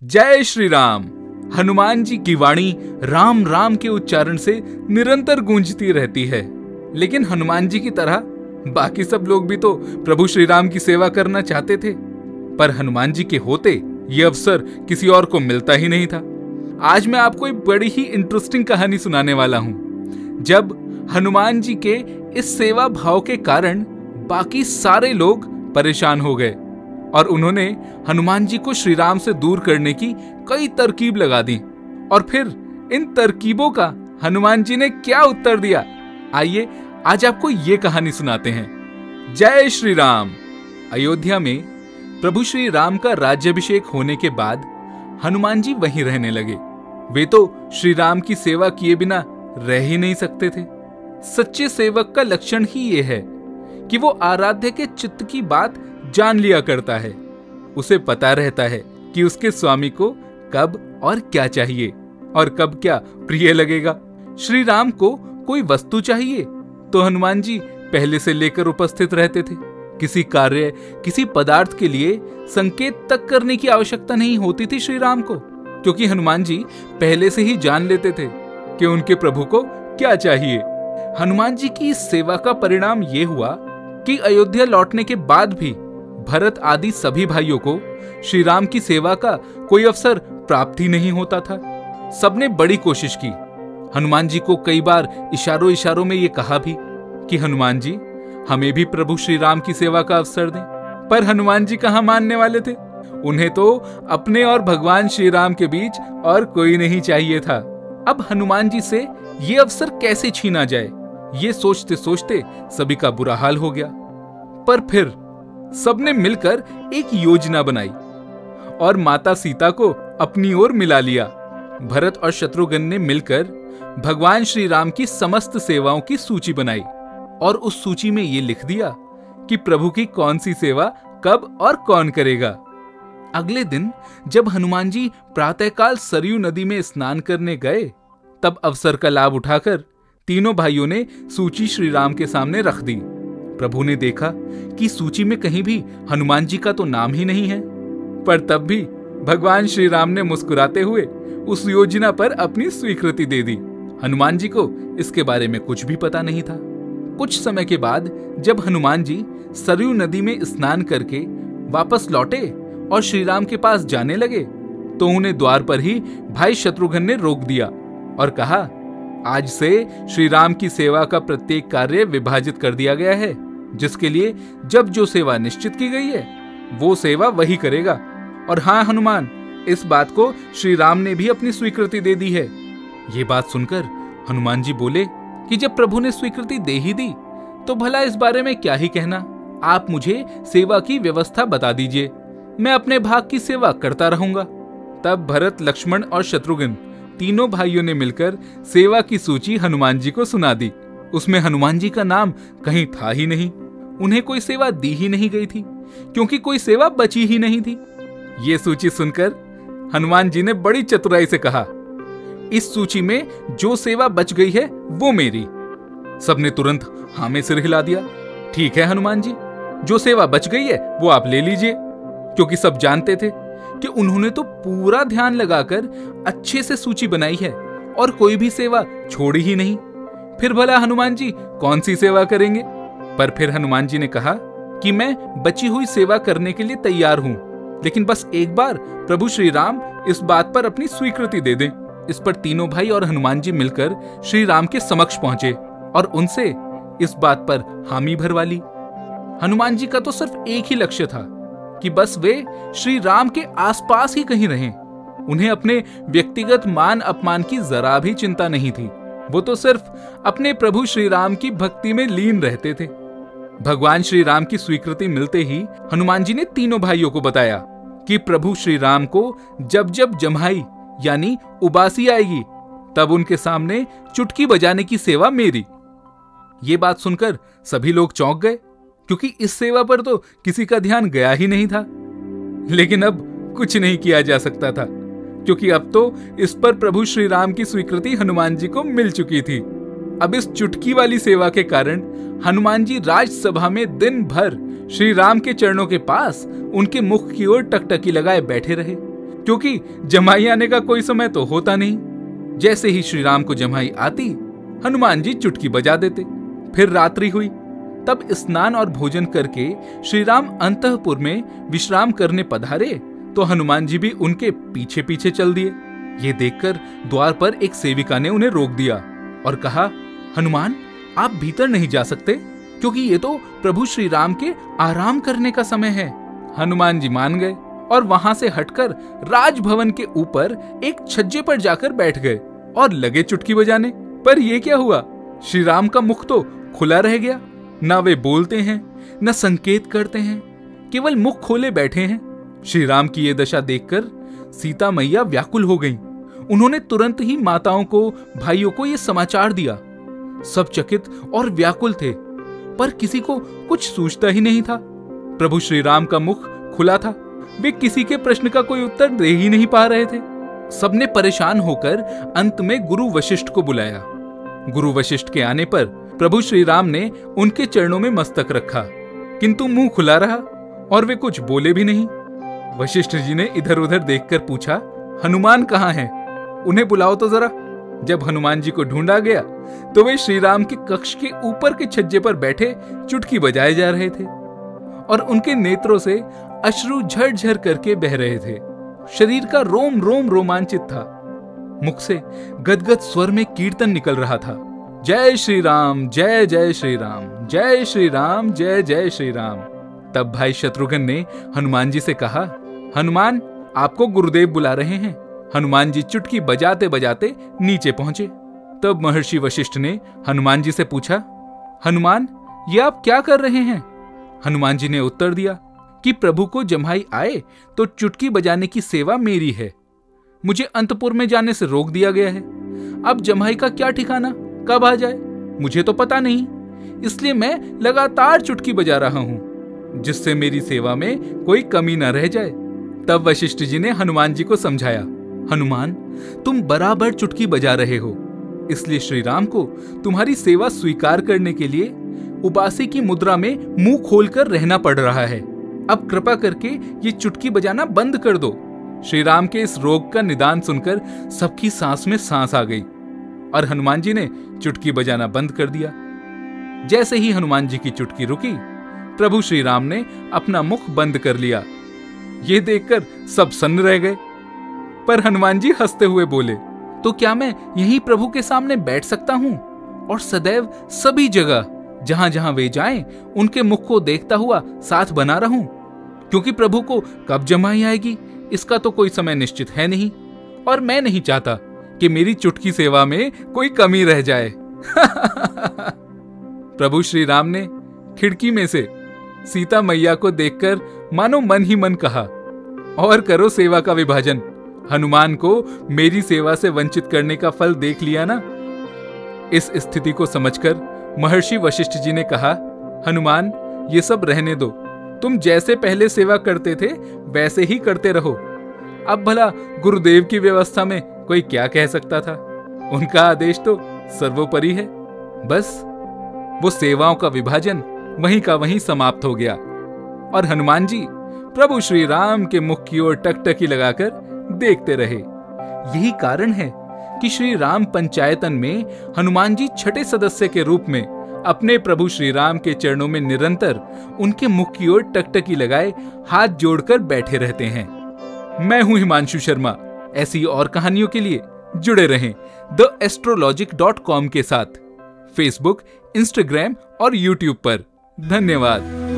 जय श्री राम। हनुमान जी की वाणी राम राम के उच्चारण से निरंतर गूंजती रहती है। लेकिन हनुमान जी की तरह बाकी सब लोग भी तो प्रभु श्री राम की सेवा करना चाहते थे, पर हनुमान जी के होते ये अवसर किसी और को मिलता ही नहीं था। आज मैं आपको एक बड़ी ही इंटरेस्टिंग कहानी सुनाने वाला हूं। जब हनुमान जी के इस सेवा भाव के कारण बाकी सारे लोग परेशान हो गए और उन्होंने हनुमान जी को श्री राम से दूर करने की कई तरकीब लगा दी। और फिर इन तरकीबों का हनुमान जी ने क्या उत्तर दिया, आइए आज आपको ये कहानी सुनाते हैं। जय श्री राम। अयोध्या में प्रभु श्री राम का राज्याभिषेक होने के बाद हनुमान जी वहीं रहने लगे। वे तो श्री राम की सेवा किए बिना रह ही नहीं सकते थे। सच्चे सेवक का लक्षण ही ये है कि वो आराध्य के चित्त की बात जान लिया करता है। उसे पता रहता है कि उसके स्वामी को कब और क्या चाहिए और कब क्या प्रिय लगेगा। श्री राम को कोई वस्तु चाहिए तो हनुमान जी पहले से लेकर उपस्थित रहते थे। किसी कार्य, किसी पदार्थ के लिए संकेत तक करने की आवश्यकता नहीं होती थी श्री राम को, क्योंकि हनुमान जी पहले से ही जान लेते थे कि उनके प्रभु को क्या चाहिए। हनुमान जी की इस सेवा का परिणाम यह हुआ कि अयोध्या लौटने के बाद भी भरत आदि सभी भाइयों को श्री राम की सेवा का कोई अवसर प्राप्त ही नहीं होता था। सबने बड़ी कोशिश की। हनुमान जी को कई बार इशारों इशारों में ये कहा भी कि हनुमान जी हमें भी प्रभु श्री राम की सेवा का अवसर दें, पर हनुमान जी कहाँ मानने वाले थे। उन्हें तो अपने और भगवान श्री राम के बीच और कोई नहीं चाहिए था। अब हनुमान जी से ये अवसर कैसे छीना जाए, ये सोचते सोचते सभी का बुरा हाल हो गया। पर फिर सबने मिलकर एक योजना बनाई और माता सीता को अपनी ओर मिला लिया। भरत और शत्रुघ्न ने मिलकर भगवान श्री राम की समस्त सेवाओं की सूची बनाई और उस सूची में ये लिख दिया कि प्रभु की कौन सी सेवा कब और कौन करेगा। अगले दिन जब हनुमान जी प्रातःकाल सरयू नदी में स्नान करने गए, तब अवसर का लाभ उठाकर तीनों भाइयों ने सूची श्री राम के सामने रख दी। प्रभु ने देखा कि सूची में कहीं भी हनुमान जी का तो नाम ही नहीं है, पर तब भी भगवान श्री राम ने मुस्कुराते हुए उस योजना पर अपनी स्वीकृति दे दी। हनुमान जी को इसके बारे में कुछ भी पता नहीं था। कुछ समय के बाद जब हनुमान जी सरयू नदी में स्नान करके वापस लौटे और श्री राम के पास जाने लगे, तो उन्हें द्वार पर ही भाई शत्रुघ्न ने रोक दिया और कहा, आज से श्री राम की सेवा का प्रत्येक कार्य विभाजित कर दिया गया है, जिसके लिए जब जो सेवा निश्चित की गई है वो सेवा वही करेगा। और हाँ हनुमान, इस बात को श्री राम ने भी अपनी स्वीकृति दे दी है। ये बात सुनकर हनुमान जी बोले कि जब प्रभु ने स्वीकृति दे ही दी तो भला इस बारे में क्या ही कहना। आप मुझे सेवा की व्यवस्था बता दीजिए, मैं अपने भाग की सेवा करता रहूंगा। तब भरत, लक्ष्मण और शत्रुघ्न तीनों भाइयों ने मिलकर सेवा की सूची हनुमान जी को सुना दी। उसमें हनुमान जी का नाम कहीं था ही नहीं। उन्हें कोई सेवा दी ही नहीं गई थी, क्योंकि कोई सेवा बची ही नहीं थी। ये सूची सुनकर हनुमान जी ने बड़ी चतुराई से कहा, इस सूची में जो सेवा बच गई है वो मेरी। सबने तुरंत हाँ में सिर हिला दिया। ठीक है हनुमान जी, जो सेवा बच गई है वो आप ले लीजिए, क्योंकि सब जानते थे कि उन्होंने तो पूरा ध्यान लगाकर अच्छे से सूची बनाई है और कोई भी सेवा छोड़ी ही नहीं। फिर भला हनुमान जी कौन सी सेवा करेंगे। पर फिर हनुमान जी ने कहा कि मैं बची हुई सेवा करने के लिए तैयार हूं, लेकिन बस एक बार प्रभु श्री राम इस बात पर अपनी स्वीकृति दे दें। इस पर तीनों भाई और हनुमान जी मिलकर श्री राम के समक्ष पहुंचे और उनसे इस बात पर हामी भरवा ली। हनुमान जी का तो सिर्फ एक ही लक्ष्य था कि बस वे श्री राम के आसपास ही कहीं रहें। उन्हें अपने व्यक्तिगत मान अपमान की जरा भी चिंता नहीं थी। वो तो सिर्फ अपने प्रभु श्री राम की भक्ति में लीन रहते थे। भगवान श्री राम की स्वीकृति मिलते ही हनुमान जी ने तीनों भाइयों को बताया कि प्रभु श्री राम को जब जब जम्हाई यानी उबासी आएगी, तब उनके सामने चुटकी बजाने की सेवा मेरी। ये बात सुनकर सभी लोग चौंक गए, क्योंकि इस सेवा पर तो किसी का ध्यान गया ही नहीं था। लेकिन अब कुछ नहीं किया जा सकता था, क्योंकि अब तो इस पर प्रभु श्री राम की स्वीकृति हनुमान जी को मिल चुकी थी। अब इस चुटकी वाली सेवा के कारण हनुमान जी राजसभा में दिन भर श्री राम के चरणों के पास उनके मुख की ओर टकटकी लगाए बैठे रहे। क्योंकि जमाई आने का कोई समय तो होता नहीं। जैसे ही श्री राम को जमाई आती, हनुमान जी चुटकी बजा देते। फिर रात्रि हुई, तब स्नान और भोजन करके श्री राम अंतःपुर में विश्राम करने पधारे तो हनुमान जी भी उनके पीछे पीछे चल दिए। ये देखकर द्वार पर एक सेविका ने उन्हें रोक दिया और कहा, हनुमान, आप भीतर नहीं जा सकते, क्योंकि ये तो प्रभु श्री राम के आराम करने का समय है। हनुमान जी मान गए और वहां से हटकर राजभवन के ऊपर एक छज्जे पर जाकर बैठ गए और लगे चुटकी बजाने। पर ये क्या हुआ, श्री राम का मुख तो खुला रह गया। ना वे बोलते हैं, न संकेत करते हैं, केवल मुख खोले बैठे हैं। श्री राम की ये दशा देखकर सीता मैया व्याकुल हो गईं। उन्होंने तुरंत ही माताओं को, भाइयों को ये समाचार दिया। सब चकित और व्याकुल थे, पर किसी को कुछ सूझता ही नहीं था। प्रभु श्री राम का मुख खुला था, वे किसी के प्रश्न का कोई उत्तर दे ही नहीं पा रहे थे। सबने परेशान होकर अंत में गुरु वशिष्ठ को बुलाया। गुरु वशिष्ठ के आने पर प्रभु श्री राम ने उनके चरणों में मस्तक रखा, किंतु मुंह खुला रहा और वे कुछ बोले भी नहीं। वशिष्ठ जी ने इधर उधर देखकर पूछा, हनुमान कहाँ हैं? उन्हें बुलाओ तो जरा। जब हनुमान जी को ढूंढा गया तो वे श्री राम के कक्ष के ऊपर के छज्जे पर बैठे चुटकी बजाए जा रहे थे और उनके नेत्रों से अश्रु झरझर करके बह रहे थे। शरीर का रोम रोम रोमांचित था। मुख से गदगद स्वर में कीर्तन निकल रहा था, जय श्री राम, जय जय श्री राम, जय श्री राम, जय जय श्री राम। तब भाई शत्रुघ्न ने हनुमान जी से कहा, हनुमान, आपको गुरुदेव बुला रहे हैं। हनुमान जी चुटकी बजाते बजाते नीचे पहुंचे। तब महर्षि वशिष्ठ ने हनुमान जी से पूछा, हनुमान, ये आप क्या कर रहे हैं? हनुमान जी ने उत्तर दिया कि प्रभु को जमाई आए तो चुटकी बजाने की सेवा मेरी है। मुझे अंतपुर में जाने से रोक दिया गया है। अब जमाई का क्या ठिकाना, कब आ जाए, मुझे तो पता नहीं। इसलिए मैं लगातार चुटकी बजा रहा हूं, जिससे मेरी सेवा में कोई कमी न रह जाए। तब वशिष्ठ जी ने हनुमान जी को समझाया, हनुमान, तुम बराबर चुटकी बजा रहे हो, इसलिए श्री राम को तुम्हारी सेवा स्वीकार करने के लिए उबासी की मुद्रा में मुंह खोलकर रहना पड़ रहा है। अब कृपा करके ये चुटकी बजाना बंद कर दो। श्री राम के इस रोग का निदान सुनकर सबकी सांस में सांस आ गई और हनुमान जी ने चुटकी बजाना बंद कर दिया। जैसे ही हनुमान जी की चुटकी रुकी, प्रभु श्री राम ने अपना मुख बंद कर लिया। ये देखकर सब सन्न रह गए। पर हनुमान जी हंसते हुए बोले, तो क्या मैं यहीं प्रभु के सामने बैठ सकता हूं और सदैव सभी जगह जहां जहां वे जाएं उनके मुख को देखता हुआ साथ बना रहूं? क्योंकि प्रभु को कब जमाई आएगी इसका तो कोई समय निश्चित है नहीं, और मैं नहीं चाहता कि मेरी चुटकी सेवा में कोई कमी रह जाए। प्रभु श्री राम ने खिड़की में से सीता मैया को देखकर मानो मन ही मन कहा, और करो सेवा का विभाजन। हनुमान को मेरी सेवा से वंचित करने का फल देख लिया ना। इस स्थिति को समझकर महर्षि वशिष्ठ जी ने कहा, हनुमान, ये सब रहने दो। तुम जैसे पहले सेवा करते थे वैसे ही करते रहो। अब भला गुरुदेव की व्यवस्था में कोई क्या कह सकता था? उनका आदेश तो सर्वोपरि है। बस वो सेवाओं का विभाजन वहीं का वहीं समाप्त हो गया और हनुमान जी प्रभु श्री राम के मुख की ओर टकटकी लगाकर देखते रहे। यही कारण है कि श्री राम पंचायतन में हनुमान जी छठे सदस्य के रूप में अपने प्रभु श्री राम के चरणों में निरंतर उनके मुख की ओर टकटकी लगाए हाथ जोड़कर बैठे रहते हैं। मैं हूं हिमांशु शर्मा। ऐसी और कहानियों के लिए जुड़े रहें theastrologic.com के साथ, फेसबुक, इंस्टाग्राम और यूट्यूब पर। धन्यवाद।